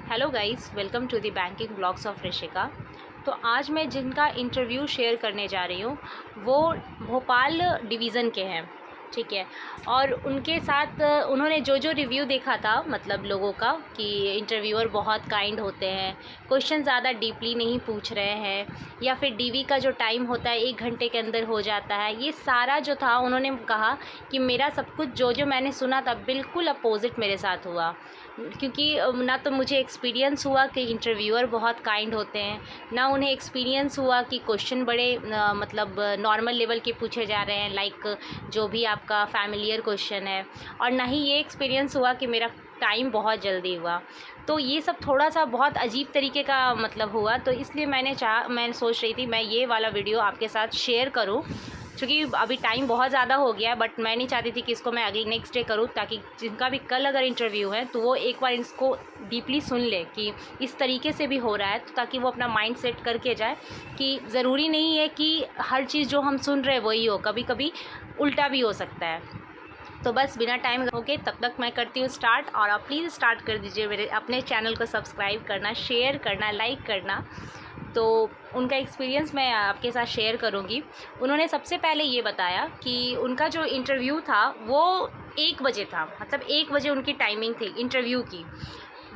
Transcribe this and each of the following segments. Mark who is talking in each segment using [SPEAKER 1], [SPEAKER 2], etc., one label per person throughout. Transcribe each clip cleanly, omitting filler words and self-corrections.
[SPEAKER 1] Hello guys, welcome to the banking blogs of Rishika. तो आज मैं जिनका इंटरव्यू शेयर करने जा रही हूँ वो भोपाल डिवीज़न के हैं, ठीक है। और उनके साथ उन्होंने जो जो रिव्यू देखा था, मतलब लोगों का, कि इंटरव्यूअर बहुत काइंड होते हैं, क्वेश्चन ज़्यादा डीपली नहीं पूछ रहे हैं, या फिर डीवी का जो टाइम होता है 1 घंटे के अंदर हो जाता है, ये सारा जो था उन्होंने कहा कि मेरा सब कुछ जो जो मैंने सुना था बिल्कुल अपोजिट मेरे साथ हुआ। क्योंकि ना तो मुझे एक्सपीरियंस हुआ कि इंटरव्यूअर बहुत काइंड होते हैं, ना उन्हें एक्सपीरियंस हुआ कि क्वेश्चन बड़े मतलब नॉर्मल लेवल के पूछे जा रहे हैं, लाइक जो भी आपका फैमिलियर क्वेश्चन है, और ना ही ये एक्सपीरियंस हुआ कि मेरा टाइम बहुत जल्दी हुआ। तो ये सब थोड़ा सा बहुत अजीब तरीके का मतलब हुआ, तो इसलिए मैं सोच रही थी मैं ये वाला वीडियो आपके साथ शेयर करूं, क्योंकि अभी टाइम बहुत ज़्यादा हो गया है। बट मैं नहीं चाहती थी कि इसको मैं अगले नेक्स्ट डे करूं, ताकि जिनका भी कल अगर इंटरव्यू है तो वो एक बार इसको डीपली सुन ले कि इस तरीके से भी हो रहा है, तो ताकि वो अपना माइंड सेट करके जाए कि ज़रूरी नहीं है कि हर चीज़ जो हम सुन रहे वही हो, कभी कभी उल्टा भी हो सकता है। तो बस बिना टाइम होके तब तक मैं करती हूँ स्टार्ट, और आप प्लीज़ स्टार्ट कर दीजिए मेरे अपने चैनल को सब्सक्राइब करना, शेयर करना, लाइक करना। तो उनका एक्सपीरियंस मैं आपके साथ शेयर करूँगी। उन्होंने सबसे पहले ये बताया कि उनका जो इंटरव्यू था वो 1 बजे था, मतलब 1 बजे उनकी टाइमिंग थी इंटरव्यू की।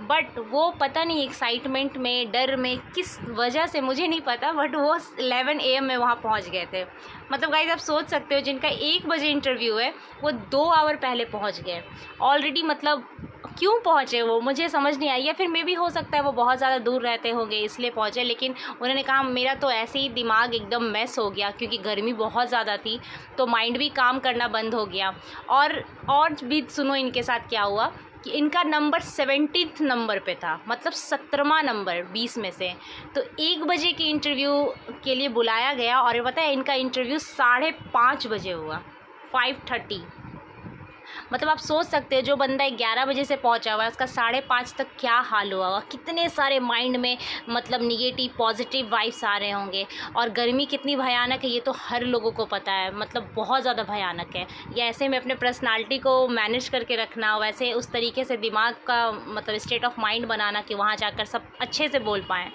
[SPEAKER 1] बट वो पता नहीं एक्साइटमेंट में, डर में, किस वजह से मुझे नहीं पता, बट वो 11 AM में वहाँ पहुँच गए थे। मतलब गाइस, आप सोच सकते हो जिनका 1 बजे इंटरव्यू है वो 2 आवर पहले पहुँच गए ऑलरेडी। मतलब क्यों पहुँचे वो, मुझे समझ नहीं आई। या फिर मे भी हो सकता है वो बहुत ज़्यादा दूर रहते होंगे इसलिए पहुँचे, लेकिन उन्होंने कहा मेरा तो ऐसे ही दिमाग एकदम मैस हो गया, क्योंकि गर्मी बहुत ज़्यादा थी तो माइंड भी काम करना बंद हो गया। और भी सुनो इनके साथ क्या हुआ कि इनका नंबर 17th नंबर पे था, मतलब 17वां नंबर 20 में से। तो 1 बजे के इंटरव्यू के लिए बुलाया गया, और पता है इनका इंटरव्यू 5:30 बजे हुआ, 5:30। मतलब आप सोच सकते हो जो बंदा 11 बजे से पहुंचा हुआ है उसका 5:30 तक क्या हाल हुआ होगा, कितने सारे माइंड में मतलब निगेटिव पॉजिटिव वाइब्स आ रहे होंगे। और गर्मी कितनी भयानक है ये तो हर लोगों को पता है, मतलब बहुत ज़्यादा भयानक है। या ऐसे में अपने पर्सनालिटी को मैनेज करके रखना, वैसे उस तरीके से दिमाग का मतलब स्टेट ऑफ माइंड बनाना कि वहाँ जाकर सब अच्छे से बोल पाएँ।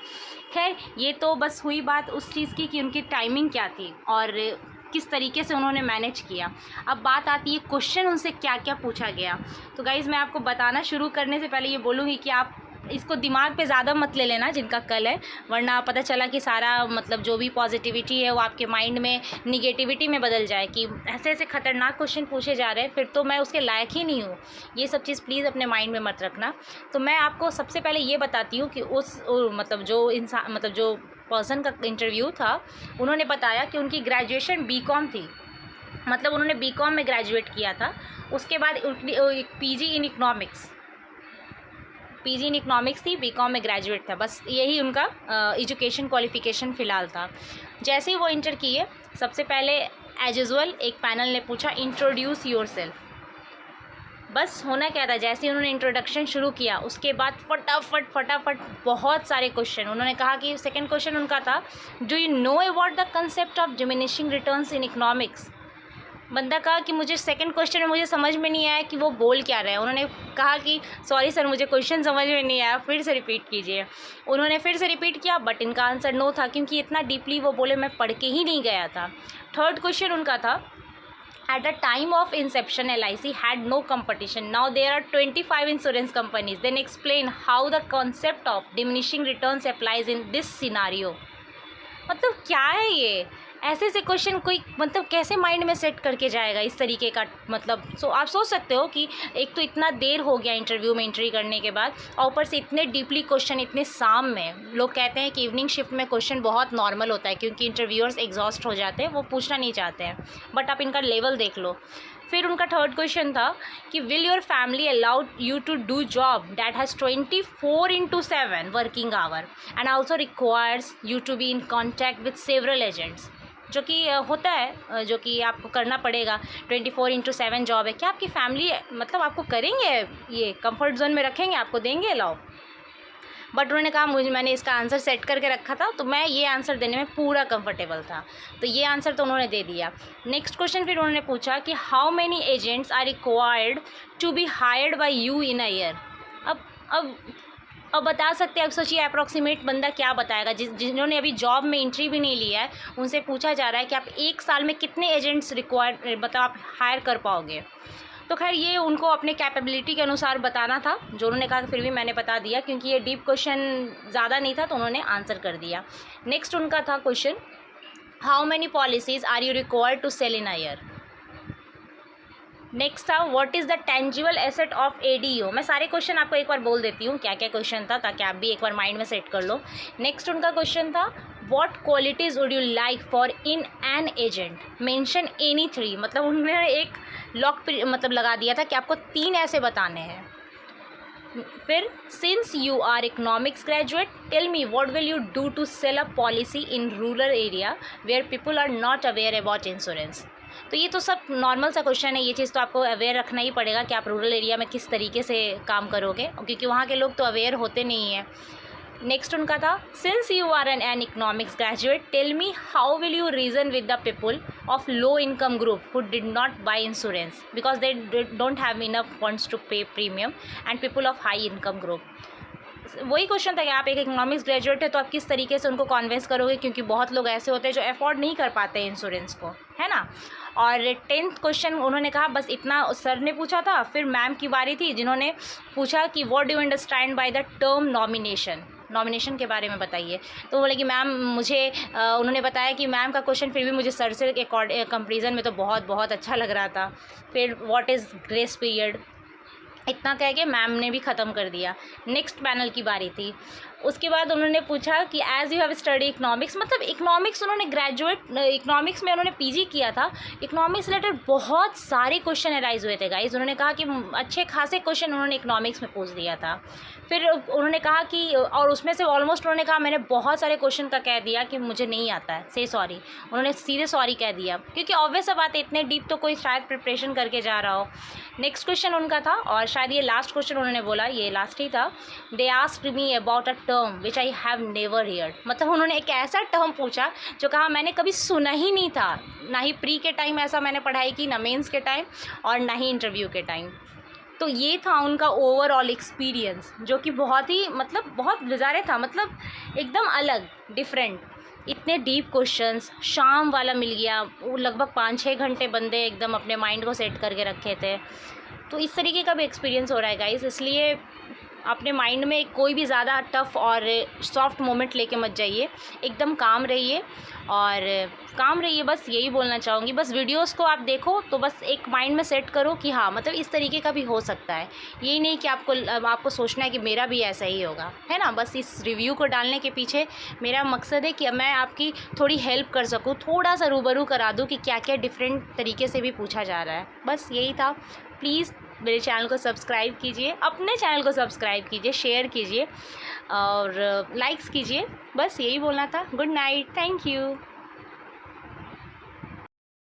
[SPEAKER 1] खैर, ये तो बस हुई बात उस चीज़ की कि उनकी टाइमिंग क्या थी और किस तरीके से उन्होंने मैनेज किया। अब बात आती है क्वेश्चन उनसे क्या क्या पूछा गया। तो गाइज़, मैं आपको बताना शुरू करने से पहले ये बोलूँगी कि आप इसको दिमाग पे ज़्यादा मत ले लेना जिनका कल है, वरना पता चला कि सारा मतलब जो भी पॉजिटिविटी है वो आपके माइंड में निगेटिविटी में बदल जाए कि ऐसे ऐसे खतरनाक क्वेश्चन पूछे जा रहे हैं, फिर तो मैं उसके लायक ही नहीं हूँ। ये सब चीज़ प्लीज़ अपने माइंड में मत रखना। तो मैं आपको सबसे पहले ये बताती हूँ कि मतलब जो इंसान, मतलब जो पर्सन का इंटरव्यू था, उन्होंने बताया कि उनकी ग्रेजुएशन बीकॉम थी, मतलब उन्होंने बीकॉम में ग्रेजुएट किया था। उसके बाद पीजी इन इकोनॉमिक्स थी, बीकॉम में ग्रेजुएट था। बस यही उनका एजुकेशन क्वालिफिकेशन फ़िलहाल था। जैसे ही वो इंटर किए, सबसे पहले एज यूजुअल एक पैनल ने पूछा इंट्रोड्यूस योरसेल्फ। बस होना क्या था, जैसे ही उन्होंने इंट्रोडक्शन शुरू किया उसके बाद फटाफट बहुत सारे क्वेश्चन। उन्होंने कहा कि सेकंड क्वेश्चन उनका था, do you know about the concept of diminishing returns in economics. बंदा कहा कि मुझे सेकंड क्वेश्चन में मुझे समझ में नहीं आया कि वो बोल क्या रहे हैं। उन्होंने कहा कि सॉरी सर, मुझे क्वेश्चन समझ में नहीं आया, फिर से रिपीट कीजिए। उन्होंने फिर से रिपीट किया, बट इनका आंसर नो था, क्योंकि इतना डीपली वो बोले मैं पढ़ के ही नहीं गया था। थर्ड क्वेश्चन उनका था, at the time of inception LIC had no competition, now there are 25 insurance companies, then explain how the concept of diminishing returns applies in this scenario। मतलब क्या है ये, ऐसे ऐसे क्वेश्चन कोई मतलब कैसे माइंड में सेट करके जाएगा इस तरीके का। मतलब आप सोच सकते हो कि एक तो इतना देर हो गया इंटरव्यू में एंट्री करने के बाद, और ऊपर से इतने डीपली क्वेश्चन इतने शाम में। लोग कहते हैं कि इवनिंग शिफ्ट में क्वेश्चन बहुत नॉर्मल होता है, क्योंकि इंटरव्यूअर्स एग्जॉस्ट हो जाते हैं, वो पूछना नहीं चाहते हैं। बट आप इनका लेवल देख लो। फिर उनका थर्ड क्वेश्चन था कि will your family allowed you to do job that has 24/7 working hour and also requires you to be in contact with several agents. जो कि होता है, जो कि आपको करना पड़ेगा। 24/7 जॉब है, क्या आपकी फैमिली मतलब आपको करेंगे, ये कंफर्ट जोन में रखेंगे, आपको देंगे अलाउ। बट उन्होंने कहा मैंने इसका आंसर सेट करके रखा था, तो मैं ये आंसर देने में पूरा कंफर्टेबल था, तो ये आंसर तो उन्होंने दे दिया। नेक्स्ट क्वेश्चन फिर उन्होंने पूछा कि how many agents are required to be hired by you in a year. अब अब बता सकते हैं, अब सोचिए अप्रॉक्सीमेट बंदा क्या बताएगा, जिन्होंने अभी जॉब में एंट्री भी नहीं लिया है, उनसे पूछा जा रहा है कि आप 1 साल में कितने एजेंट्स रिक्वायर मतलब आप हायर कर पाओगे। तो खैर ये उनको अपने कैपेबिलिटी के अनुसार बताना था, जो उन्होंने कहा, फिर भी मैंने बता दिया क्योंकि ये डीप क्वेश्चन ज़्यादा नहीं था तो उन्होंने आंसर कर दिया। नेक्स्ट उनका था question, how many policies are you required to sell in a year. Next था, what is the tangible asset of ADO। मैं सारे क्वेश्चन आपको एक बार बोल देती हूँ क्या क्या क्वेश्चन था, ताकि आप भी एक बार माइंड में सेट कर लो। नेक्स्ट उनका क्वेश्चन था, what qualities would you like for in an agent, mention any 3। मतलब उन्होंने एक लॉक मतलब लगा दिया था कि आपको 3 ऐसे बताने हैं। फिर, since you are economics graduate, tell me what will you do to sell a policy in rural area where people are not aware about insurance. तो ये तो सब नॉर्मल सा क्वेश्चन है, ये चीज़ तो आपको अवेयर रखना ही पड़ेगा कि आप रूरल एरिया में किस तरीके से काम करोगे, क्योंकि वहाँ के लोग तो अवेयर होते नहीं हैं। नेक्स्ट उनका था, since you are an economics graduate, tell me how will you reason with the people of low income group who did not buy insurance because they don't have enough funds to pay premium and people of high income group. वही question था कि आप एक economics graduate है तो आप किस तरीके से उनको कॉन्विंस करोगे, क्योंकि बहुत लोग ऐसे होते हैं जो अफोर्ड नहीं कर पाते इंश्योरेंस को, है ना। और 10th क्वेश्चन उन्होंने कहा, बस इतना सर ने पूछा था। फिर मैम की बारी थी, जिन्होंने पूछा कि what do you understand by the term nomination के बारे में बताइए। तो बोले कि मैम मुझे उन्होंने बताया कि मैम का क्वेश्चन फिर भी मुझे सर से कंपेरिजन में तो बहुत अच्छा लग रहा था। फिर व्हाट इज़ ग्रेस पीरियड, इतना कह के मैम ने भी ख़त्म कर दिया। नेक्स्ट पैनल की बारी थी। उसके बाद उन्होंने पूछा कि as you have study economics, मतलब इकोनॉमिक्स उन्होंने ग्रेजुएट इकोनॉमिक्स में उन्होंने PG किया था। इकोनॉमिक्स रिलेटेड बहुत सारे क्वेश्चन अराइज हुए थे गाइज। उन्होंने कहा कि अच्छे खासे क्वेश्चन उन्होंने इकोनॉमिक्स में पूछ दिया था। फिर उन्होंने कहा कि, और उसमें से ऑलमोस्ट उन्होंने कहा मैंने बहुत सारे क्वेश्चन का कह दिया कि मुझे नहीं आता है, से सॉरी। उन्होंने सीधे सॉरी कह दिया, क्योंकि ऑब्वियस बात है इतने डीप तो कोई शायद प्रिपरेशन करके जा रहा हो। नेक्स्ट क्वेश्चन उनका था, और शायद ये लास्ट क्वेश्चन उन्होंने बोला, ये लास्ट ही था। They asked me about a term which I have never heard. मतलब उन्होंने एक ऐसा टर्म पूछा जो कहा मैंने कभी सुना ही नहीं था, ना ही प्री के टाइम ऐसा मैंने पढ़ाई की, ना मेंस के टाइम और ना ही इंटरव्यू के टाइम। तो ये था उनका ओवरऑल एक्सपीरियंस, जो कि बहुत ही मतलब बहुत गुजारे था, मतलब एकदम अलग डिफरेंट। इतने डीप क्वेश्चंस, शाम वाला मिल गया, वो लगभग 5-6 घंटे बंदे एकदम अपने माइंड को सेट करके रखे थे। तो इस तरीके का भी एक्सपीरियंस हो रहा है गाइस, इसलिए अपने माइंड में कोई भी ज़्यादा टफ़ और सॉफ्ट मोमेंट लेके मत जाइए, एकदम काम रहिए और काम रहिए। बस यही बोलना चाहूँगी। बस वीडियोस को आप देखो तो बस एक माइंड में सेट करो कि हाँ मतलब इस तरीके का भी हो सकता है, यही नहीं कि आपको सोचना है कि मेरा भी ऐसा ही होगा, है ना। बस इस रिव्यू को डालने के पीछे मेरा मकसद है कि मैं आपकी थोड़ी हेल्प कर सकूँ, थोड़ा सा रूबरू करा दूँ कि क्या क्या डिफरेंट तरीके से भी पूछा जा रहा है। बस यही था। प्लीज़ मेरे चैनल को सब्सक्राइब कीजिए, अपने चैनल को सब्सक्राइब कीजिए, शेयर कीजिए और लाइक्स कीजिए। बस यही बोलना था। Good night, thank you.